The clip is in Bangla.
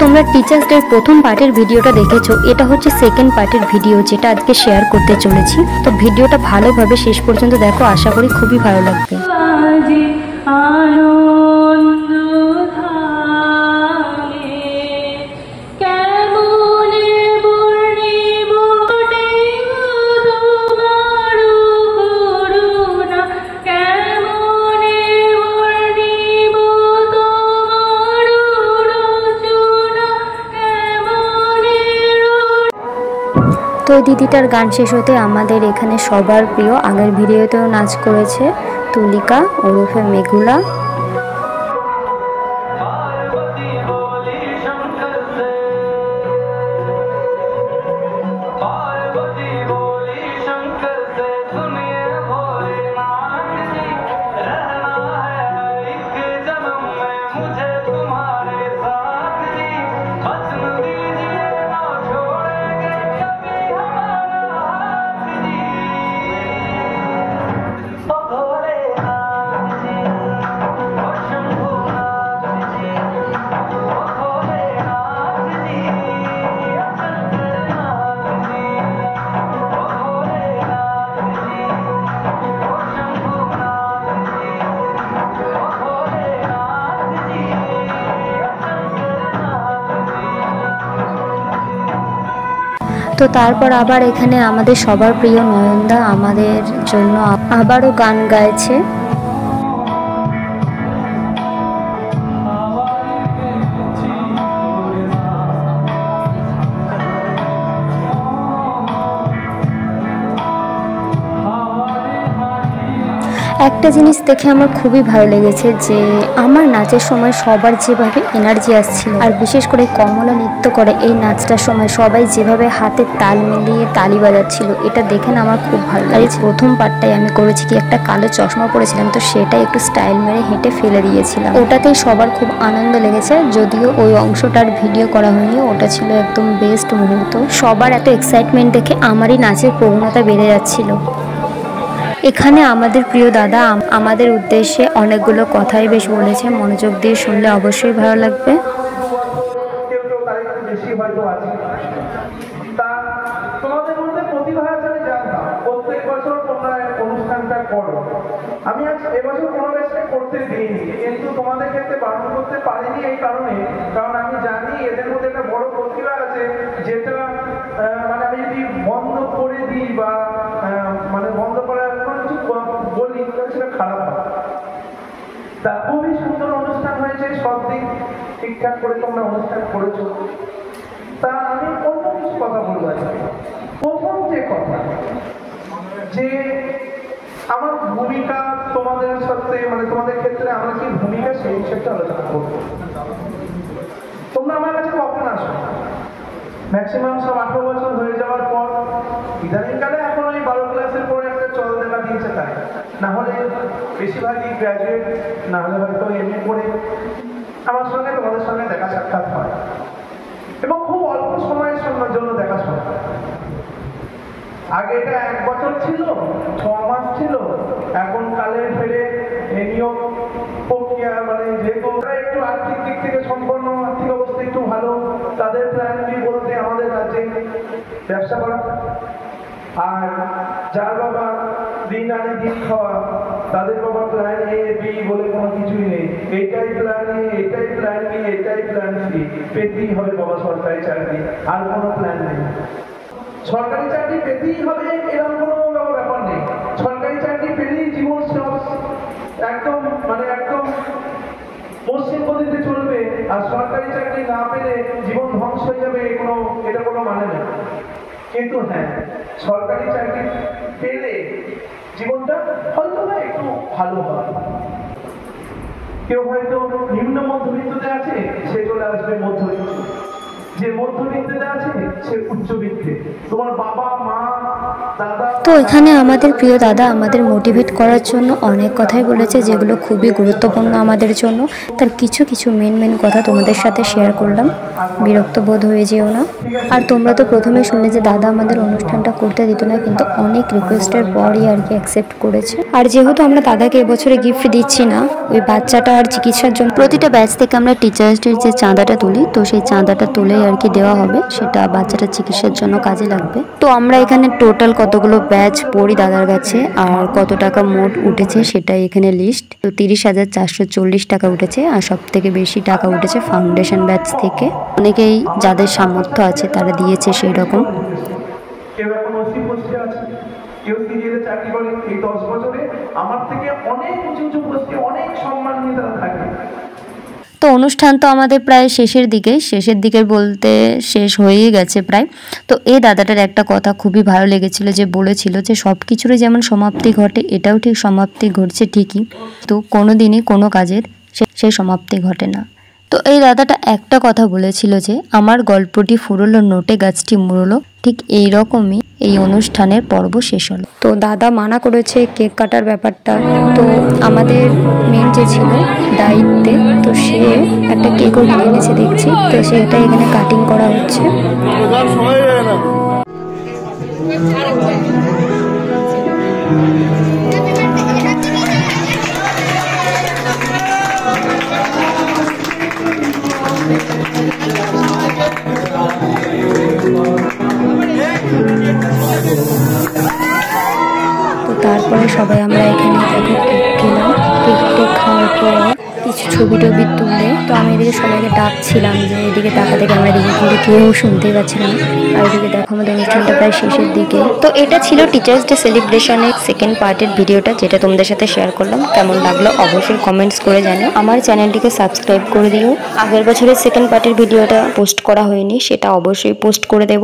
তোমরা টিচার্স ডে প্রথম পার্টের ভিডিওটা দেখেছো, এটা হচ্ছে সেকেন্ড পার্টের ভিডিও যেটা আজকে শেয়ার করতে চলেছি। তো ভিডিওটা ভালোভাবে শেষ পর্যন্ত দেখো, আশা করি খুবই ভালো লাগবে। তো দিদিটার গান শেষ হতে আমাদের এখানে সবার প্রিয়, আগের ভিডিওতেও নাচ করেছে তুলিকা ওরফে মেঘুলা। তো তারপর আবার এখানে আমাদের সবার প্রিয় নয়নদা আমাদের জন্য আবারও গান গাইছে। একটা জিনিস দেখে আমার খুবই ভালো লেগেছে যে আমার নাচের সময় সবার যেভাবে এনার্জি আসছিল, আর বিশেষ করে কমলা নৃত্য করে এই নাচটার সময় সবাই যেভাবে হাতে তাল মিলিয়ে তালি বাজাচ্ছিল, এটা দেখে না আমার খুব ভালো লাগছে। প্রথম পার্টটাই আমি করেছি কি, একটা কালো চশমা পরেছিলাম, তো সেটাই একটু স্টাইল মেরে হেঁটে ফেলে দিয়েছিলাম। ওটাতেই সবার খুব আনন্দ লেগেছে, যদিও ওই অংশটার ভিডিও করা হয়নি, ওটা ছিল একদম বেস্ট মুহূর্ত। সবার এত এক্সাইটমেন্ট দেখে আমারই নাচের প্রবণতা বেড়ে যাচ্ছিল। এখানে আমাদের প্রিয় দাদা আমাদের উদ্দেশ্যে অনেকগুলো কথাই বেশ বলেছে, মনোযোগ দিয়ে শুনলে অবশ্যই ভালো লাগবে। আমি আজ এবছর কোনো ব্যাচকে করতে দিইনি, কিন্তু তোমাদের ক্ষেত্রে বারণ করতে পারিনি এই কারণে, কারণ আমি জানি এদের মধ্যে একটা বড় প্রতিভা আছে, যেটা মানে আমি যদি বন্ধ করে দিই বা মানে বন্ধ করার কোনো কিছু বলি সেটা খারাপ হয়। তা খুবই সুন্দর অনুষ্ঠান হয়েছে, সব দিক ঠিকঠাক করে তোমরা অনুষ্ঠান করেছো। তা আমি অন্য কিছু কথা বলবো। প্রথম যে কথা, যে আমার ভূমিকা তোমাদের সাথে মানে তোমাদের ক্ষেত্রে আমার কি ভূমিকা সেই বিষয়টা আলোচনা করবো। তোমরা আমার কাছে কখন আসো? ম্যাক্সিমাম সব 18 বছর হয়ে যাওয়ার পর, ইদানিংকালে এখন ওই 12 ক্লাসের পরে একটা চল দেখা দিয়েছে, তাই না হলে বেশিরভাগই গ্র্যাজুয়েট, না হলে হয়তো এমএ করে আমার সঙ্গে তোমাদের সঙ্গে দেখা সাক্ষাৎ হয়, এবং খুব অল্প সময়ের জন্য দেখা সাক্ষাৎ। আগে এটা 1 বছর ছিল, 6 মাস ছিল, এখন কালে ফেরে নিয়োগ প্রক্রিয়া মানে যেহেতু একটু আর্থিক দিক থেকে সম্পন্ন, আর্থিক অবস্থা একটু ভালো, তাদের প্ল্যান বি বলতে আমাদের রাজ্যে ব্যবসা করা, আর যার বাবা দিন আনে দিন খাওয়া, তাদের বাবা প্ল্যান এ বি বলে কোনো কিছুই নেই, এটাই প্ল্যান এ, এটাই প্ল্যান বি, এটাই প্ল্যান সি, পেতেই হবে বাবা সরকারি চাকরি, আর কোনো প্ল্যান নেই। সরকারি চাকরি পেতেই হবে এরকম কোনো ব্যাপার নেই, সরকারি চাকরি পেলেই জীবন একদম মানে একদম পশ্চিম গতিতে চলবে, আর সরকারি চাকরি না পেলে জীবন ধ্বংস হয়ে যাবে, এটা কোনো মানে নেই। কিন্তু হ্যাঁ, সরকারি চাকরি পেলে জীবনটা হয়তো না একটু ভালো হয়। কেউ হয়তো নিম্ন মধ্যবিত্ততে আছে, সে চলে আসবে মধ্যবিত্ত, যে মধ্যবিত্তে আছে সে উচ্চবিত্তে, তোমার বাবা মা দাদা। তো এখানে আমাদের প্রিয় দাদা আমাদের মোটিভেট করার জন্য অনেক কথাই বলেছে, যেগুলো খুবই গুরুত্বপূর্ণ আমাদের জন্য। তার কিছু কিছু মেন কথা তোমাদের সাথে শেয়ার করলাম, বিরক্ত বোধ হয়ে যেও না। আর তোমরা তো প্রথমে শুনলে যে দাদা আমাদের অনুষ্ঠানটা করতে দিত না, কিন্তু অনেক রিকোয়েস্টের পরই আর কি অ্যাকসেপ্ট করেছে। আর যেহেতু আমরা দাদাকে এবছরে গিফট দিচ্ছি না, ওই বাচ্চাটা আর চিকিৎসার জন্য প্রতিটা ব্যাচ থেকে আমরা টিচার্স ডের যে চাঁদাটা তুলি, তো সেই চাঁদাটা তুলেই আর কি দেওয়া হবে, সেটা বাচ্চাটার চিকিৎসার জন্য কাজে লাগবে। তো আমরা এখানে টোটাল কতগুলো ব্যাচ পড়ি দাদার কাছে, আর কত টাকা মোট উঠেছে সেটাই এখানে লিস্ট। তো 30,440 টাকা উঠেছে, আর সব থেকে বেশি টাকা উঠেছে ফাউন্ডেশন ব্যাচ থেকে। অনেকেই যাদের সামর্থ্য আছে তারা দিয়েছে সেই রকম। কেউ এখন ওসি পোস্টে আছে, কেউ সিরিয়ালে চাকরি করে। এই 10 বছরে আমার থেকে অনেক উঁচু পোস্টে অনেক সম্মান নিয়ে তারা থাকে। তো অনুষ্ঠান তো আমাদের প্রায় শেষের দিকে বলতে শেষ হয়েই গেছে প্রায়। তো এই দাদাটার একটা কথা খুবই ভালো লেগেছিল, যে বলেছিল যে সব কিছুরই যেমন সমাপ্তি ঘটে, এটাও ঠিক সমাপ্তি ঘটছে ঠিকই, তো কোনো দিনই কোনো কাজের সেই সমাপ্তি ঘটে না। তো এই দাদাটা একটা কথা বলেছিল যে আমার গল্পটি ফুরলো নোটে গাছটি মুড়লো, ঠিক এই রকমই এই অনুষ্ঠানের পর্ব শেষ হলো। তো দাদা মানা করেছে কেক কাটার ব্যাপারটা, তো আমাদের মেন যে ছিল দায়িত্বে, তো সে একটা কেকও কিনে এনেছে দেখছি, তো সেটা এখানে কাটিং করা হচ্ছে। তো তারপরে সবাই আমরা এখানে দেখো কেক খেলাম, কেক খাওয়ার পর কিছু ছবি টবি তুলে, তো আমি এদিকে সবাইকে ডাকছিলাম যে এদিকে তাকা থেকে আমরা এদিকে, কিন্তু কেউ শুনতেই পাচ্ছিলাম না। আর এদিকে দেখো আমাদের অনুষ্ঠানটা প্রায় শেষের দিকে। তো এটা ছিল টিচার্স ডে সেলিব্রেশনের সেকেন্ড পার্টের ভিডিওটা, যেটা তোমাদের সাথে শেয়ার করলাম। কেমন লাগলো অবশ্যই কমেন্টস করে জানিও। আমার চ্যানেলটিকে সাবস্ক্রাইব করে দিও। আগের বছরের সেকেন্ড পার্টের ভিডিওটা পোস্ট করা হয়নি, সেটা অবশ্যই পোস্ট করে দেবো।